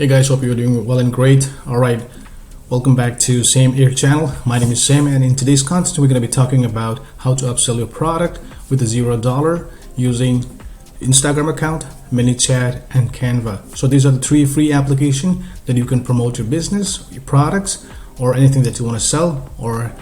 Hey guys, hope you're doing well and great. Alright, welcome back to Samheir channel. My name is Sam, and in today's content we're going to be talking about how to upsell your product with a $0 using Instagram account, ManyChat, and Canva. So these are the three free applications that you can promote your business, your products, or anything that you want to sell, or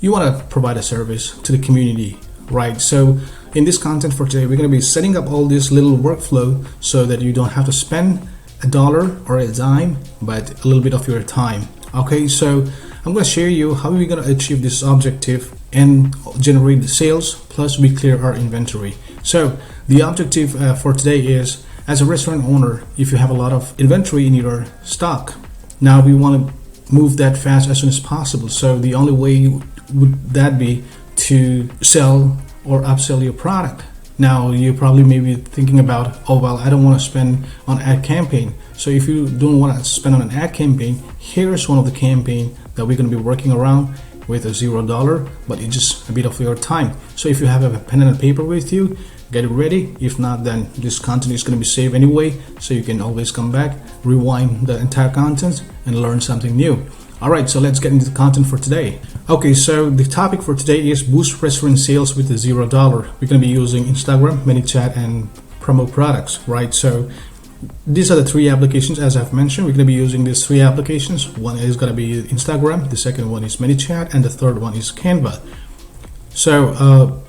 you want to provide a service to the community, right? So in this content for today, we're going to be setting up all this little workflow so that you don't have to spend a dollar or a dime, but a little bit of your time. Okay, so I'm going to share you how we're going to achieve this objective and generate the sales, plus we clear our inventory. So the objective for today is, as a restaurant owner, if you have a lot of inventory in your stock, now we want to move that fast as soon as possible. So the only way would that be to sell or upsell your product. Now you probably may be thinking about, oh well, I don't want to spend on ad campaign. So if you don't want to spend on an ad campaign, here's one of the campaign that we're going to be working around with a $0, but it's just a bit of your time. So if you have a pen and a paper with you, get it ready. If not, then this content is going to be saved anyway, so you can always come back, rewind the entire content, and learn something new. Alright, so let's get into the content for today. Okay, so the topic for today is boost restaurant sales with the $0. We're going to be using Instagram, ManyChat, and promo products, right? So these are the three applications. As I've mentioned, we're going to be using these three applications. One is going to be Instagram, the second one is ManyChat, and the third one is Canva. So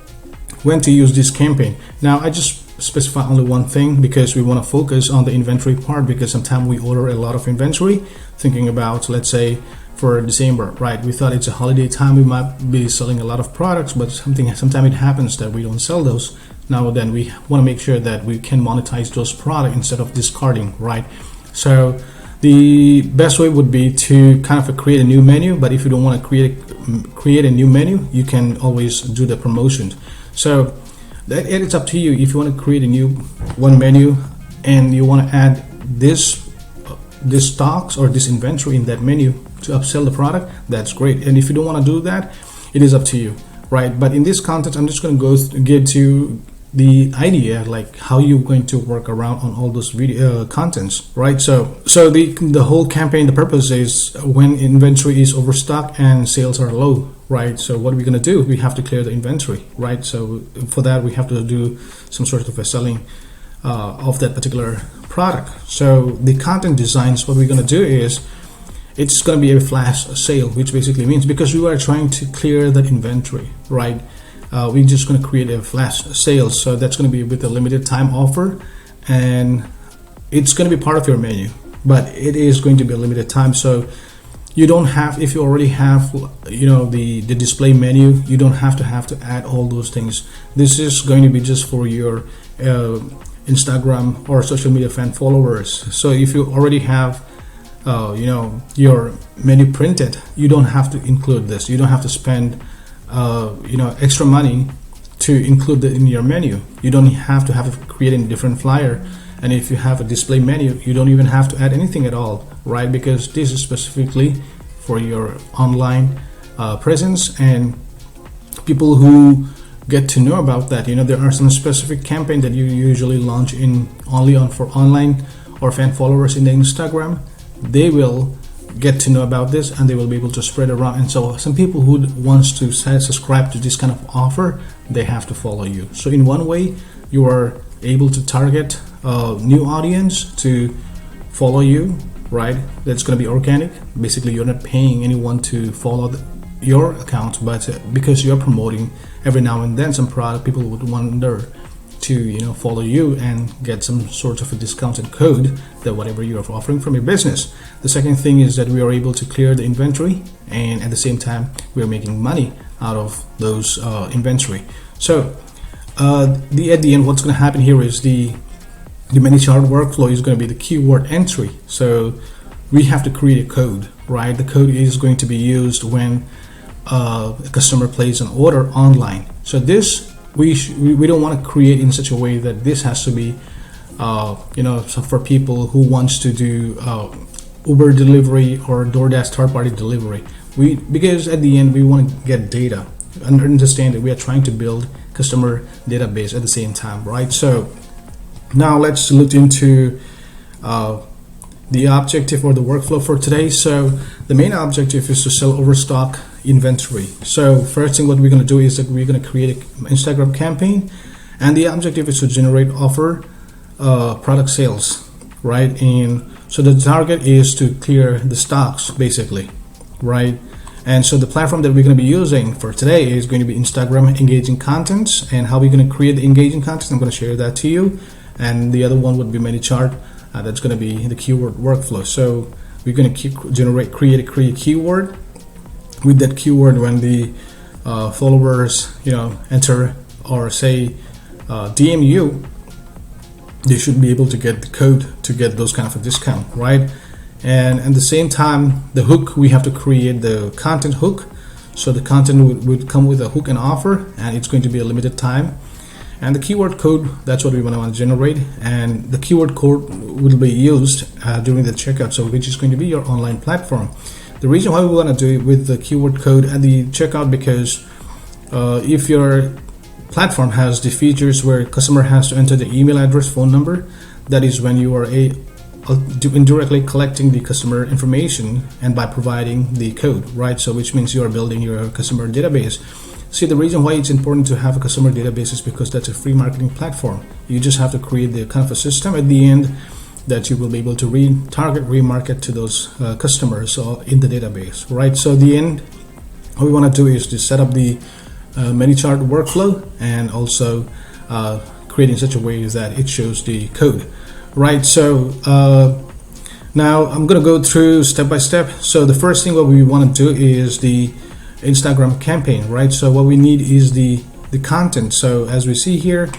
when to use this campaign. Now I just specify only one thing because we want to focus on the inventory part, because sometimes we order a lot of inventory thinking about, let's say, for December, right? We thought it's a holiday time, we might be selling a lot of products, but sometimes it happens that we don't sell those. Now then we want to make sure that we can monetize those products instead of discarding, right? So the best way would be to kind of create a new menu, but if you don't want to create a new menu, you can always do the promotion. So it's up to you. If you want to create a new one menu and you want to add this stocks or this inventory in that menu to upsell the product, that's great. And if you don't want to do that, it is up to you, right? But in this content, I'm just going to get to the idea, like how you're going to work around on all those video contents, right? So the whole campaign, the purpose is when inventory is overstocked and sales are low, right? So what are we going to do? We have to clear the inventory, right? So for that, we have to do some sort of a selling of that particular product. So the content designs, what we're going to do is, it's going to be a flash sale, which basically means, because we are trying to clear that inventory, right? We're just going to create a flash sale. So that's going to be with a limited time offer, and it's going to be part of your menu, but it is going to be a limited time. So you don't have, if you already have, the display menu, you don't have to add all those things. This is going to be just for your Instagram or social media fan followers. So if you already have your menu printed, you don't have to include this. You don't have to spend extra money to include it in your menu. You don't have to create a different flyer. And if you have a display menu, you don't even have to add anything at all, right? Because this is specifically for your online presence and people who get to know about that. There are some specific campaign that you usually launch for online or fan followers in the Instagram. They will get to know about this and they will be able to spread around. And so some people who wants to subscribe to this kind of offer, they have to follow you. So in one way, you are able to target a new audience to follow you, right? That's going to be organic. Basically, you're not paying anyone to follow your account, but because you're promoting every now and then some product, people would wonder to follow you and get some sort of a discounted code that whatever you are offering from your business. The second thing is that we are able to clear the inventory, and at the same time we are making money out of those inventory. So at the end, what's going to happen here is the ManyChat workflow is going to be the keyword entry. So we have to create a code, right? The code is going to be used when a customer places an order online. So this we don't want to create in such a way that this has to be so for people who wants to do Uber delivery or DoorDash third-party delivery. Because at the end we want to get data and understand that we are trying to build customer database at the same time, right? So now let's look into the objective or the workflow for today. So the main objective is to sell overstock inventory. So first thing what we're going to do is that we're going to create an Instagram campaign, and the objective is to generate offer product sales, right? And so the target is to clear the stocks basically, right? And so the platform that we're going to be using for today is going to be Instagram engaging contents. And how we're going to create the engaging content, I'm going to share that to you. And the other one would be ManyChart. That's going to be the keyword workflow. So we're going to create a keyword. With that keyword, when the followers enter or say DM you, they should be able to get the code to get those kind of a discount, right? And at the same time, the hook, we have to create the content hook. So the content would come with a hook and offer, and it's going to be a limited time. And the keyword code, that's what we want to generate. And the keyword code will be used during the checkout, so which is going to be your online platform. The reason why we want to do it with the keyword code at the checkout, because if your platform has the features where customer has to enter the email address, phone number, that is when you are indirectly collecting the customer information and by providing the code, right? So which means you are building your customer database. See, the reason why it's important to have a customer database is because that's a free marketing platform. You just have to create the kind of a system at the end that you will be able to remarket to those customers in the database, right? So at the end, what we want to do is to set up the ManyChart workflow and also create in such a way that it shows the code. Right, so now I'm going to go through step by step. So the first thing what we want to do is the Instagram campaign, right? So what we need is the content. So as we see here,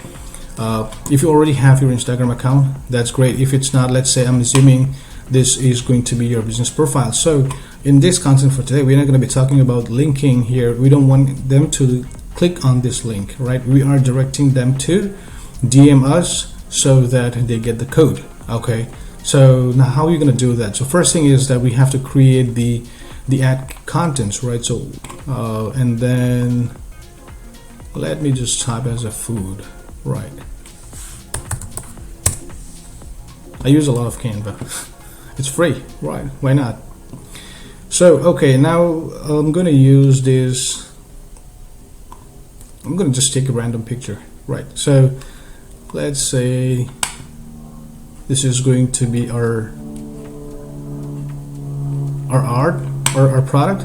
if you already have your Instagram account, that's great. If it's not, let's say I'm assuming this is going to be your business profile. So in this content for today, we're not going to be talking about linking here. We don't want them to click on this link, right? We are directing them to DM us so that they get the code. Okay, so now how are you going to do that? So first thing is that we have to create the ad contents, right? So and then let me just type as a food, right? I use a lot of Canva. It's free, right? Why not? So okay, now I'm going to use this. I'm going to just take a random picture, right? So let's say this is going to be our art or our product.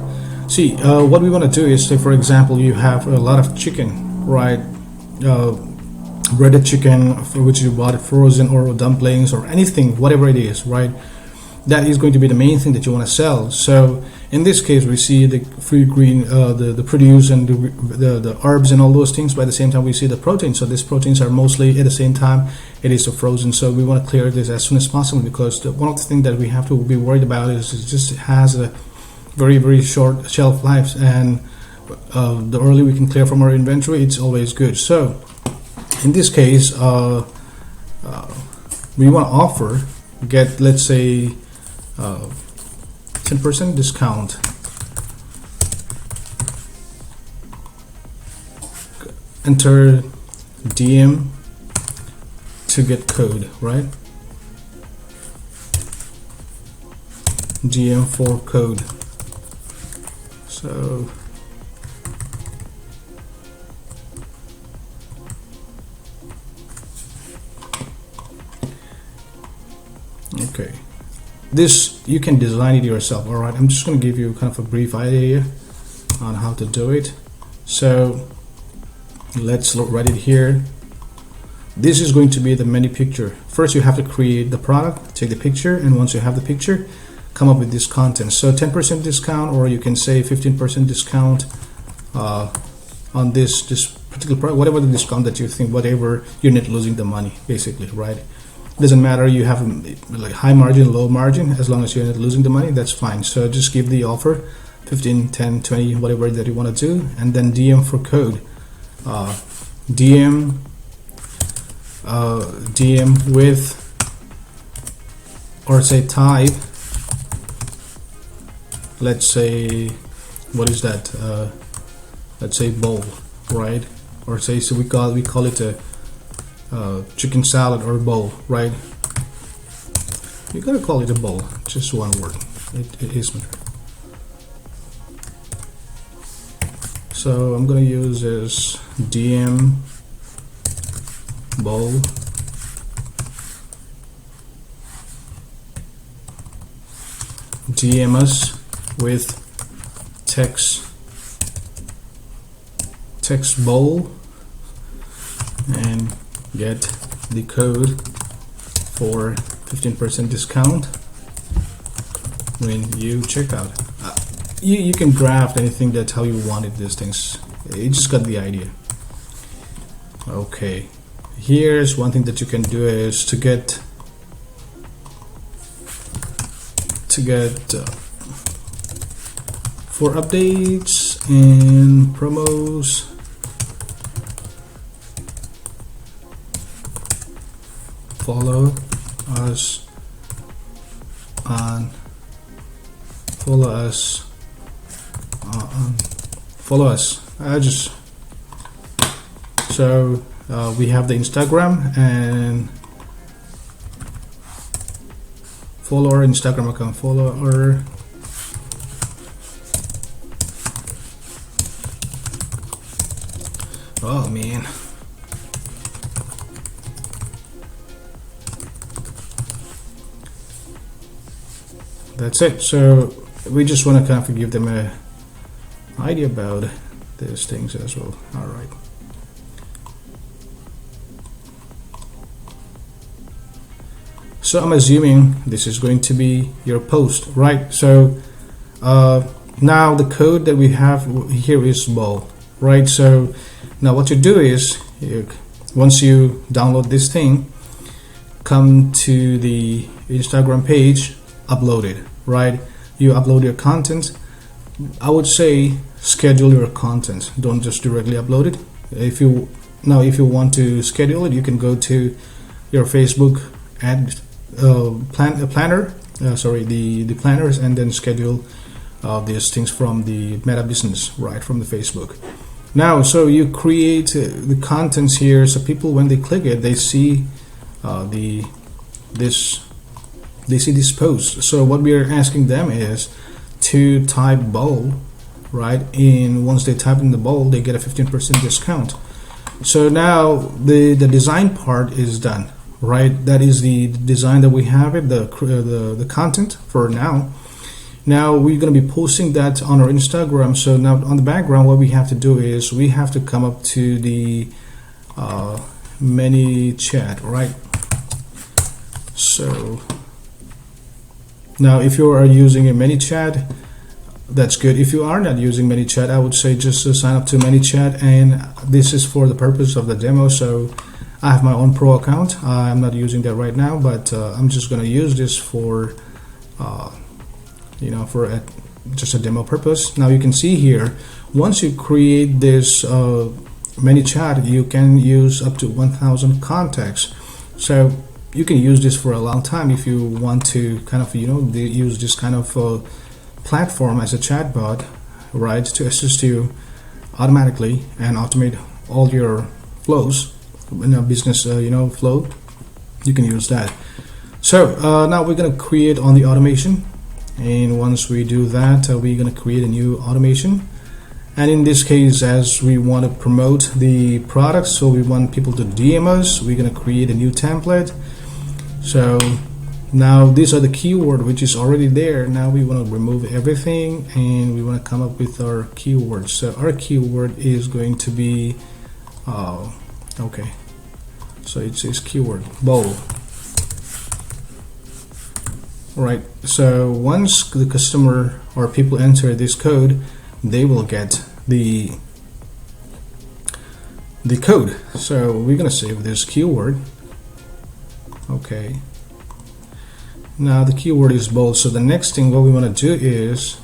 See, what we want to do is, say for example, you have a lot of chicken, right? Breaded chicken, for which you bought it frozen, or dumplings, or anything, whatever it is, right? That is going to be the main thing that you want to sell. So in this case, we see the free green, the produce and the herbs and all those things. But at the same time, we see the protein. So these proteins are mostly at the same time it is frozen. So we want to clear this as soon as possible, because one of the things that we have to be worried about is it has a very, very short shelf life, and the earlier we can clear from our inventory, it's always good. So in this case, we want to offer, get, let's say 10% discount. Enter DM to get code, right? DM for code. So okay, this you can design it yourself. All right, I'm just going to give you kind of a brief idea on how to do it. So let's write it here. This is going to be the menu picture. First you have to create the product, take the picture, and once you have the picture, come up with this content. So 10% discount, or you can say 15% discount on this particular product, whatever the discount that you think, whatever, you're not losing the money basically, right? Doesn't matter, you have like high margin, low margin, as long as you're not losing the money, that's fine. So just give the offer 15, 10, 20, whatever that you want to do, and then DM for code. DM with, or say type, let's say, what is that, let's say bowl, right? Or say, so we call it a chicken salad or bowl, right? You gotta call it a bowl, just one word. It is matter. So I'm gonna use this DM bowl. DM us with text bowl and get the code for 15% discount when you check out. You can draft anything, that's how you wanted these things. You just got the idea. Okay, here's one thing that you can do is to get for updates and promos. Follow us on we have the Instagram, and follow our Instagram account, follow our oh man, that's it. So we just want to kind of give them a idea about these things as well. All right. So I'm assuming this is going to be your post, right? So now the code that we have here is bowl, right? So now what you do is once you download this thing, come to the Instagram page, upload it, right? You upload your content. I would say schedule your content. Don't just directly upload it. If you want to schedule it, you can go to your Facebook ad planner, the planners, and then schedule these things from the Meta Business, right, from the Facebook. Now, so you create the contents here, so people, when they click it, they see this post. So what we are asking them is to type bowl, right? And once they type in the bowl, they get a 15% discount. So now the design part is done, right? That is the design that we have it, the content for now. Now we're going to be posting that on our Instagram. So now on the background, what we have to do is we have to come up to the ManyChat, right? So now if you are using a ManyChat, that's good. If you are not using ManyChat, I would say just sign up to ManyChat, and this is for the purpose of the demo. So I have my own pro account. I'm not using that right now, but I'm just going to use this for just a demo purpose. Now you can see here, once you create this ManyChat, you can use up to 1,000 contacts. So you can use this for a long time if you want to kind of use this kind of platform as a chatbot, right, to assist you automatically and automate all your flows in a business flow. You can use that. So now we're going to create on the automation, and once we do that, we're going to create a new automation. And in this case, as we want to promote the product, so we want people to DM us, we're going to create a new template. So now these are the keyword which is already there. Now we want to remove everything, and we want to come up with our keywords. So our keyword is going to be okay, so it says keyword bowl. Right, so once the customer or people enter this code, they will get the code. So we're gonna save this keyword. Okay, now the keyword is bowl. So the next thing what we want to do is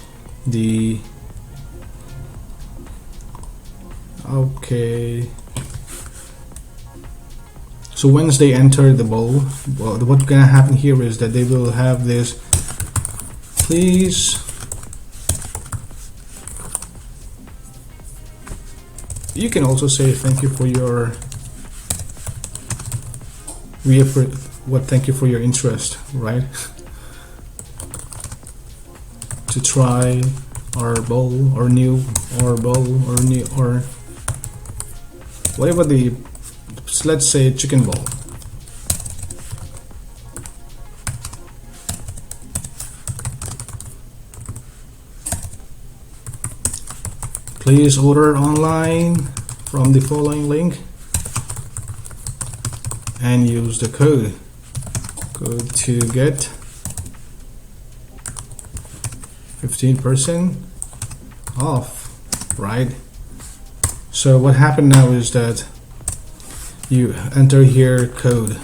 so once they enter the bowl, well, what's gonna happen here is that they will have this, please you can also say thank you for your thank you for your interest, right? to try our bowl or new or bowl or new or whatever the, let's say, chicken bowl. Please order online from the following link and use the code to get 15% off, right? So what happened now is that you enter here code.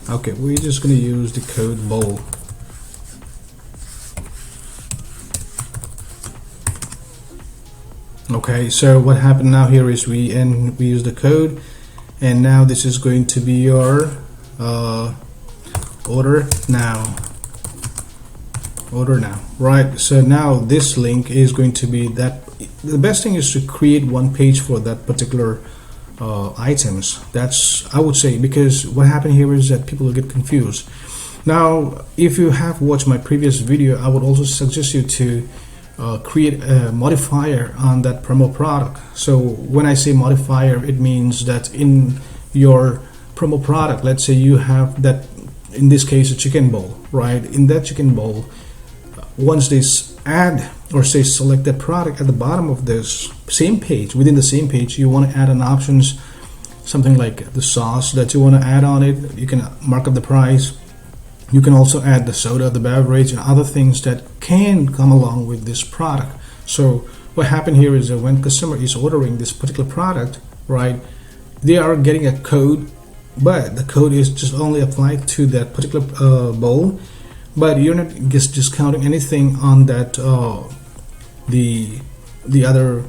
Okay, we're just going to use the code bowl. Okay, so what happened now here is we use the code, and now this is going to be your order now, right? So now this link is going to be that. The best thing is to create one page for that particular items. That's, I would say, because what happened here is that people will get confused. Now if you have watched my previous video, I would also suggest you to create a modifier on that promo product. So when I say modifier, it means that in your promo product, let's say you have that, in this case, a chicken bowl, right? In that chicken bowl, once they add or say select that product at the bottom of this same page, within the same page, you want to add an options, something like the sauce that you want to add on it. You can mark up the price. You can also add the soda, the beverage, and other things that can come along with this product. So what happened here is that when customer is ordering this particular product, right, they are getting a code, but the code is just only applied to that particular bowl, but you're not just discounting anything on that the other,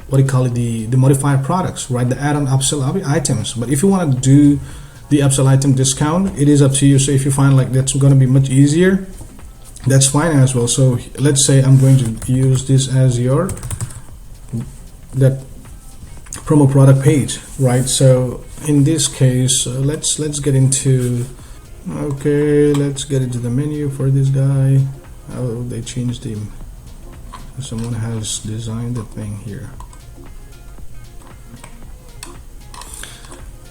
what do you call it, the modified products, right, the add-on upsell items. But if you want to do the upsell item discount, it is up to you. So if you find like that's going to be much easier, that's fine as well. So let's say I'm going to use this as your that promo product page, right? So in this case, let's get into, okay, let's get into the menu for this guy. Oh, they changed him. Someone has designed the thing here.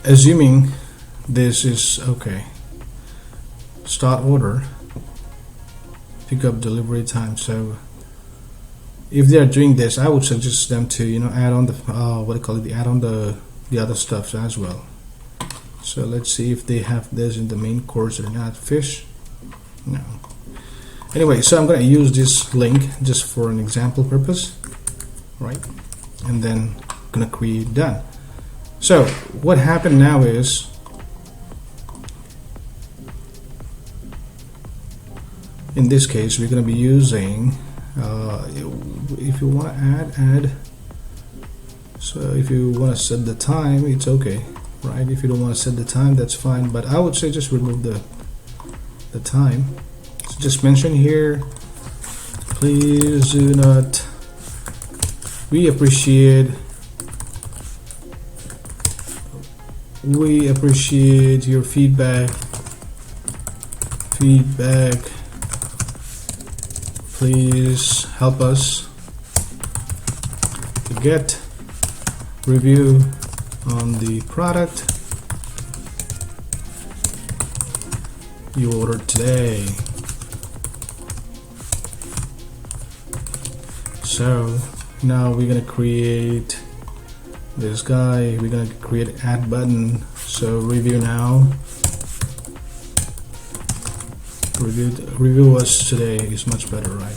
Assuming this is okay, start order, pick up delivery time. So if they're doing this, I would suggest them to, you know, add on the what do you call it, add on the other stuff as well. So let's see if they have this in the main course or not. Fish, no. Anyway, so I'm going to use this link just for an example purpose, right? And then I'm going to create done. So what happened now is, in this case, we're going to be using, if you want to add. So if you want to set the time, it's okay, right? If you don't want to set the time, that's fine. But I would say just remove the time. So just mention here, please do not. We appreciate your feedback. Please help us to get review on the product you ordered today. So now we're gonna create this guy. We're gonna create add button. So review now. Review us today is much better, right?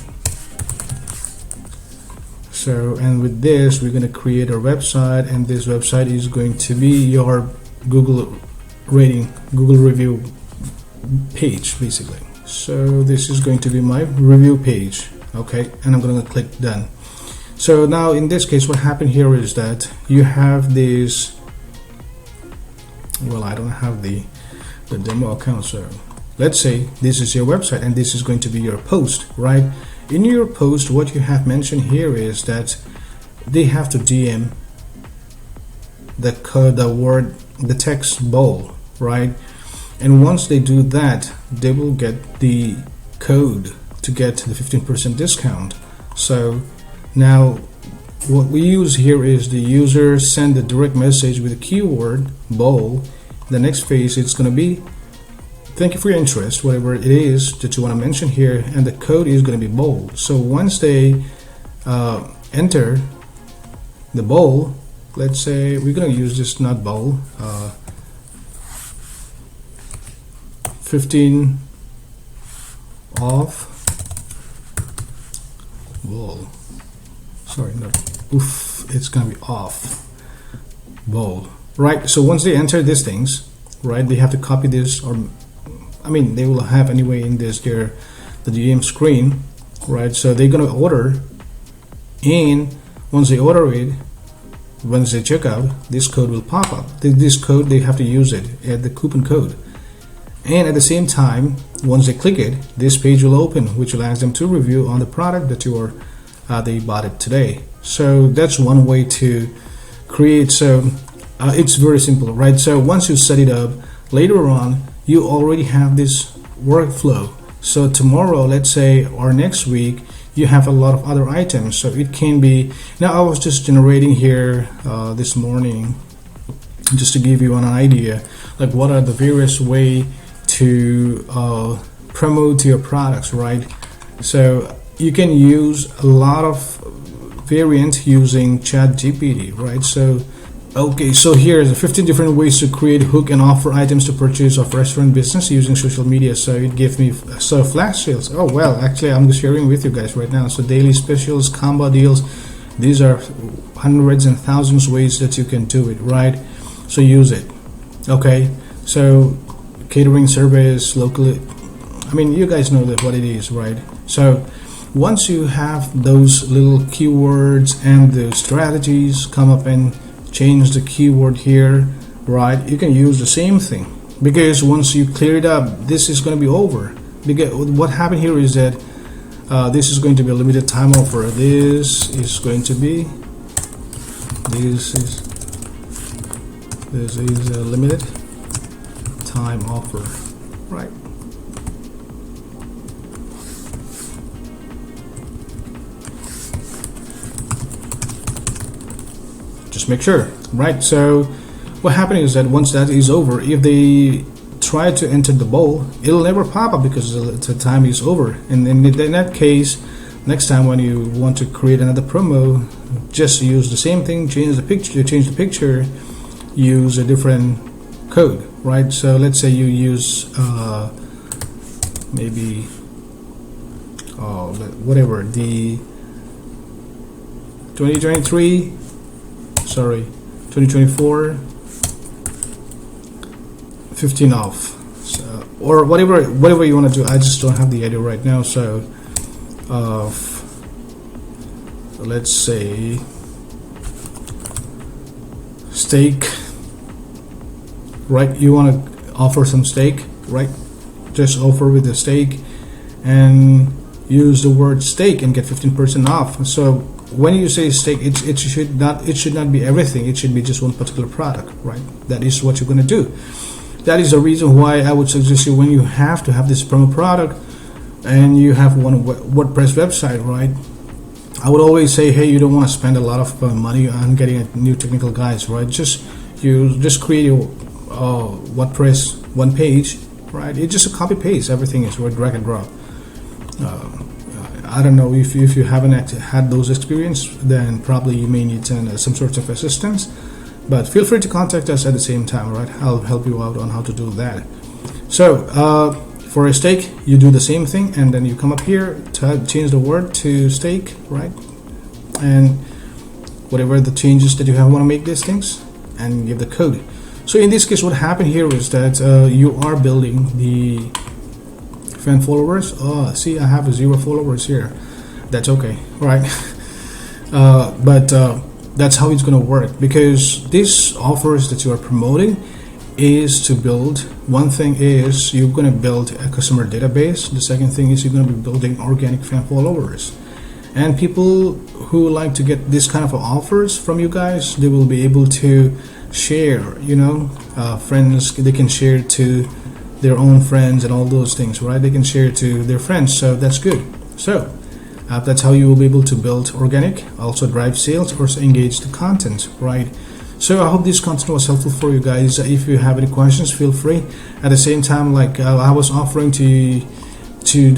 So, and with this, we're going to create a website, and this website is going to be your Google rating, Google review page, basically. So this is going to be my review page, okay? And I'm going to click done. So now in this case, what happened here is that you have this, well, I don't have the demo account, so let's say this is your website and this is going to be your post, right? In your post, what you have mentioned here is that they have to DM the text bowl, right? and once they do that, they will get the code to get the 15% discount. So now what we use here is the user send a direct message with the keyword bowl. The next phase, it's going to be thank you for your interest, whatever it is that you want to mention here, and the code is going to be bold. So once they enter the bowl, let's say we're going to use this not bowl, 15 off bowl. Sorry, not oof. It's going to be off bowl, right? So once they enter these things, right, they have to copy this, or I mean, they will have anyway in this the DM screen, right? So they're going to order, and once they order it, once they check out, this code will pop up. This code, they have to use it, add the coupon code. And at the same time, once they click it, this page will open, which will ask them to review on the product that they bought it today. So that's one way to create. So it's very simple, right? So once you set it up, later on, you already have this workflow. So tomorrow, let's say, or next week, you have a lot of other items. So it can be, now I was just generating here this morning, just to give you an idea, like what are the various way to promote your products, right? So you can use a lot of variant using ChatGPT, right? So okay, so here's 15 different ways to create hook and offer items to purchase of restaurant business using social media. So it gave me flash sales. Oh well, actually I'm sharing with you guys right now. So daily specials, combo deals, these are hundreds and thousands ways that you can do it, right? So use it. Okay, so catering service locally, I mean, you guys know that what it is, right? So once you have those little keywords and the strategies come up and change the keyword here, right, you can use the same thing, because once you clear it up, this is going to be over. Because what happened here is that this is going to be a limited time offer. This is going to be this is a limited time offer, right? Just make sure, right? So what happened is that once that is over, if they try to enter the bowl, it'll never pop up because the time is over. And in that case, next time when you want to create another promo, just use the same thing, change the picture, use a different code, right? So let's say you use maybe whatever, the 2024 15 off, so, or whatever you want to do. I just don't have the idea right now. So let's say steak, right? You want to offer some steak, right? Just offer with the steak and use the word steak and get 15% off. So when you say steak, it should not be everything. It should be just one particular product, right? That is what you're going to do. That is the reason why I would suggest you, when you have to have this promo product and you have one WordPress website, right? I would always say, hey, you don't want to spend a lot of money on getting a new technical guys, right? Just create your WordPress one page, right? It's just a copy paste. Everything is drag and drop. I don't know if you haven't had those experience, then probably you may need some sort of assistance. But feel free to contact us at the same time, right? I'll help you out on how to do that. So for a steak, you do the same thing, and then you come up here to change the word to steak, right? And whatever the changes that you want to make these things, and give the code. So in this case, what happened here is that you are building the fan followers. Oh, see, I have 0 followers here. That's okay, right? But that's how it's going to work, because these offers that you are promoting is to build. One thing is you're going to build a customer database. The second thing is you're going to be building organic fan followers, and people who like to get this kind of offers from you guys, they will be able to share, friends, they can share to their own friends and all those things, right? They can share it to their friends, so that's good. So that's how you will be able to build organic, also drive sales, or engage the content, right? So I hope this content was helpful for you guys. If you have any questions, feel free. At the same time, like I was offering to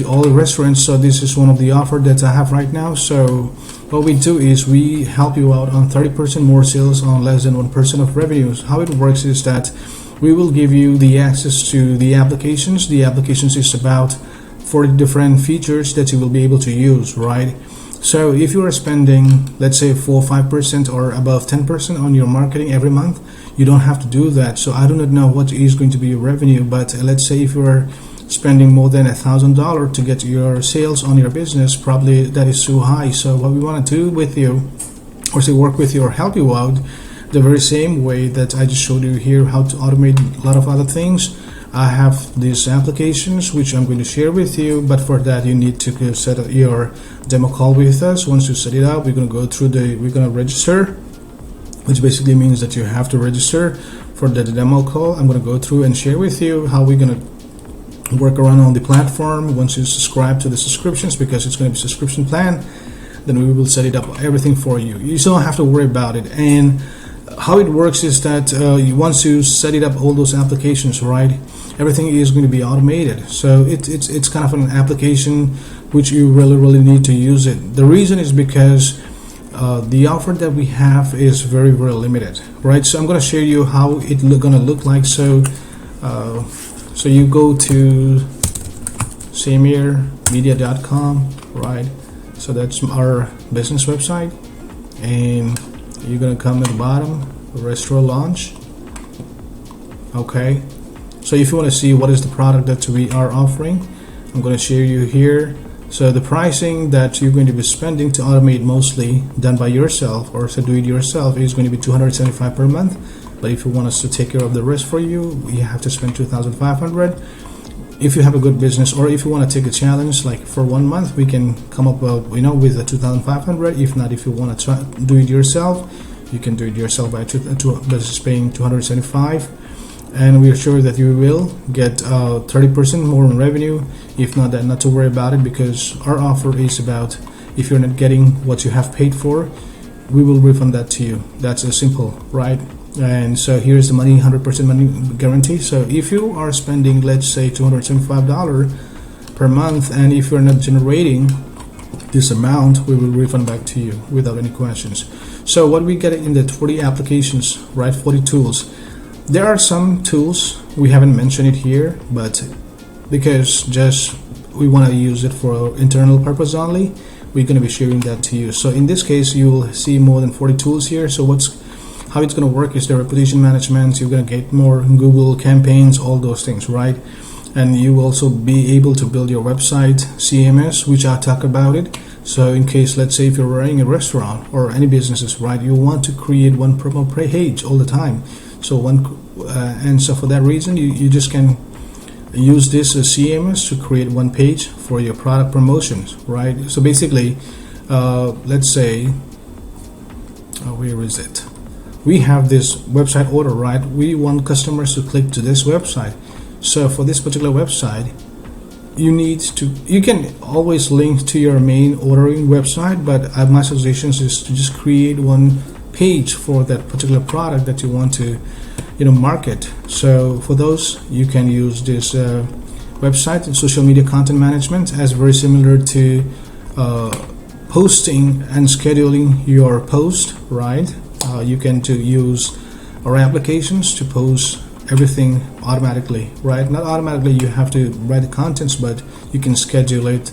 all the restaurants, so this is one of the offer that I have right now. So what we do is we help you out on 30% more sales on less than 1% of revenues. How it works is that we will give you the access to the applications. The applications is about 40 different features that you will be able to use, right? So if you are spending, let's say 4 or 5% or above 10% on your marketing every month, you don't have to do that. So I do not know what is going to be your revenue, but let's say if you are spending more than $1,000 to get your sales on your business, probably that is too high. So what we want to do with you, or to work with you or help you out, the very same way that I just showed you here how to automate a lot of other things. I have these applications which I'm going to share with you, but for that you need to set up your demo call with us. Once you set it up, we're going to go through we're going to register, which basically means that you have to register for the demo call. I'm going to go through and share with you how we're going to work around on the platform. Once you subscribe to the subscriptions, because it's going to be a subscription plan, then we will set it up, everything for you. You don't have to worry about it. And how it works is that once you set it up, all those applications, right, everything is going to be automated. So it's kind of an application which you really need to use it. The reason is because the offer that we have is very limited, right? So I'm going to show you how it's going to look like. So so you go to samheirmedia.com, right? So that's our business website, and you're going to come at the bottom, restaurant launch. Okay, so if you want to see what is the product that we are offering, I'm going to share you here. So the pricing that you're going to be spending to automate, mostly done by yourself or to do it yourself, is going to be $275 per month. But if you want us to take care of the rest for you, you have to spend $2,500. If you have a good business, or if you want to take a challenge, like for 1 month, we can come up with a $2,500. If not, if you want to try do it yourself, you can do it yourself by just paying $275, and we are sure that you will get 30% more in revenue. If not, then not to worry about it, because our offer is about, if you're not getting what you have paid for, we will refund that to you. That's simple, right? And so here's the money, 100% money guarantee. So if you are spending, let's say $275 per month, and if you're not generating this amount, we will refund back to you without any questions. So what we get in the 40 applications, right, 40 tools. There are some tools we haven't mentioned it here, but because just we want to use it for internal purpose only, we're going to be sharing that to you. So in this case, you will see more than 40 tools here. So how it's going to work is the reputation management. You're going to get more Google campaigns, all those things, right? And you will also be able to build your website, CMS, which I'll talk about it. So in case, let's say if you're running a restaurant or any businesses, right, you want to create one promo page all the time. So and so for that reason, you just can use this CMS to create one page for your product promotions, right? So basically, let's say, where is it? We have this website order, right? We want customers to click to this website. So for this particular website, you can always link to your main ordering website, but my suggestion is to just create one page for that particular product that you want to market. So for those, you can use this website and social media content management, as very similar to posting and scheduling your post, right? You can use our applications to post everything automatically, right? Not automatically, you have to write the contents, but you can schedule it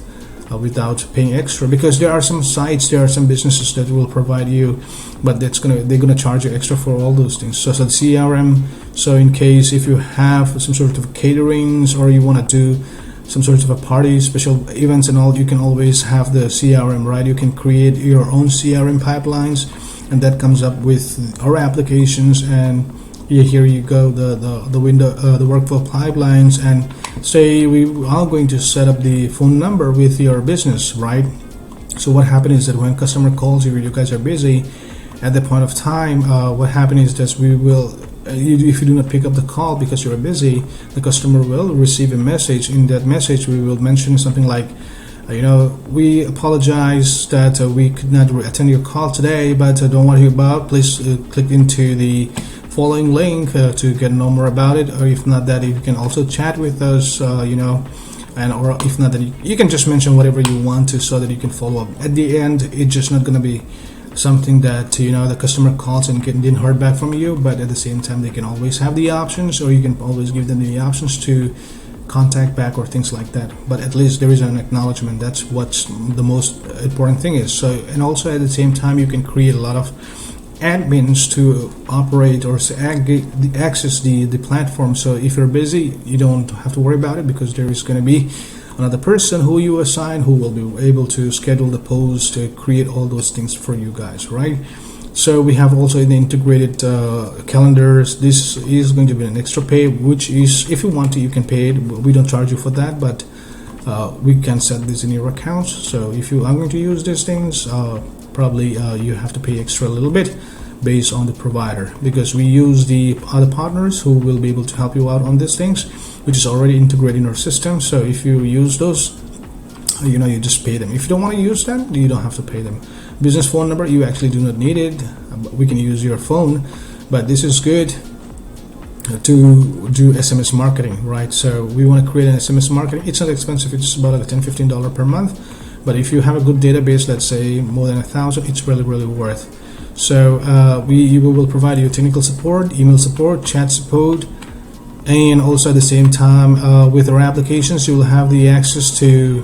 without paying extra, because there are some sites, there are some businesses that will provide you, but they're gonna charge you extra for all those things. So the CRM, so in case if you have some sort of caterings, or you want to do some sort of a party, special events and all, you can always have the CRM, right? You can create your own CRM pipelines, and that comes up with our applications. And here you go, the window, the workflow pipelines, and say we are going to set up the phone number with your business, right? So what happens is that when customer calls you, you guys are busy at the point of time, what happens is that we will if you do not pick up the call because you're busy, the customer will receive a message. In that message, we will mention something like, we apologize that we could not attend your call today, but don't worry about. Please click into the following link to get know more about it. Or if not that, you can also chat with us, and or if not that, you can just mention whatever you want to so that you can follow up. At the end, it's just not going to be something that the customer calls and didn't hear back from you, but at the same time they can always have the options, or you can always give them the options to contact back or things like that. But at least there is an acknowledgement. That's what's the most important thing is. So, and also at the same time you can create a lot of admins to operate or access the platform. So if you're busy, you don't have to worry about it, because there is going to be another person who you assign who will be able to schedule the posts, to create all those things for you guys, right? So we have also the integrated calendars. This is going to be an extra pay, which is, if you want to, you can pay it. We don't charge you for that, but we can set this in your accounts. So if you are going to use these things, probably you have to pay extra a little bit based on the provider, because we use the other partners who will be able to help you out on these things, which is already integrated in our system. So if you use those, you just pay them. If you don't want to use them, you don't have to pay them. Business phone number, you actually do not need it. We can use your phone, but this is good to do SMS marketing, right? So we want to create an SMS marketing. It's not expensive. It's about like $10-15 per month. But if you have a good database, let's say more than 1,000, it's really worth. So we will provide you technical support, email support, chat support, and also at the same time with our applications, you will have the access to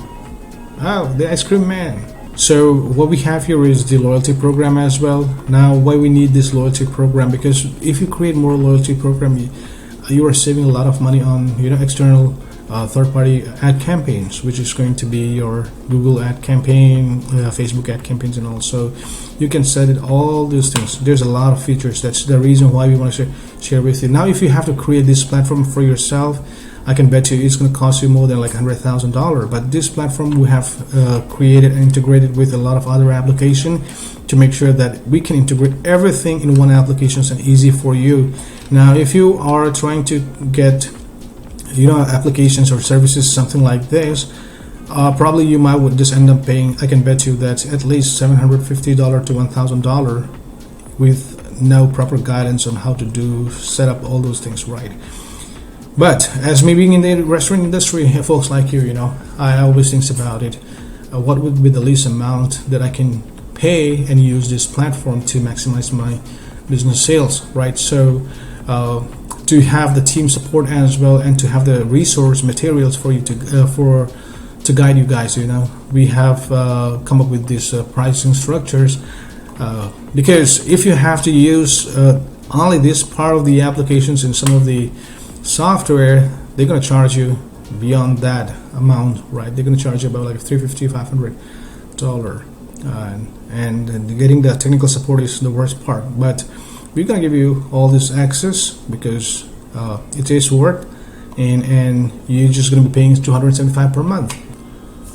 the ice cream man. So what we have here is the loyalty program as well. Now, why we need this loyalty program? Because if you create more loyalty program, you are saving a lot of money on external third-party ad campaigns, which is going to be your Google ad campaign, Facebook ad campaigns, and also you can set it all these things. There's a lot of features. That's the reason why we want to share with you. Now, if you have to create this platform for yourself, I can bet you it's going to cost you more than like $100,000. But this platform we have created and integrated with a lot of other applications to make sure that we can integrate everything in one application and easy for you. Now, if you are trying to get applications or services, something like this, probably you would just end up paying, I can bet you that at least $750 to $1,000 with no proper guidance on how to set up all those things right. But as me being in the restaurant industry, folks like you, I always think about it. What would be the least amount that I can pay and use this platform to maximize my business sales, right? So to have the team support as well, and to have the resource materials for you to guide you guys, we have come up with these pricing structures, because if you have to use only this part of the applications in some of the software, they're going to charge you beyond that amount, right? They're going to charge you about like $350-500, and getting the technical support is the worst part. But we're going to give you all this access because it is worth, and you're just going to be paying $275 per month.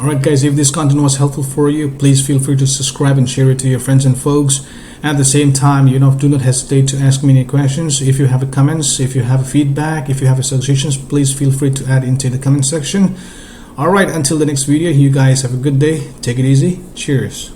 Alright guys, if this content was helpful for you, please feel free to subscribe and share it to your friends and folks. At the same time, do not hesitate to ask me any questions. If you have comments, if you have feedback, if you have suggestions, please feel free to add into the comment section. Alright, until the next video, you guys have a good day. Take it easy. Cheers.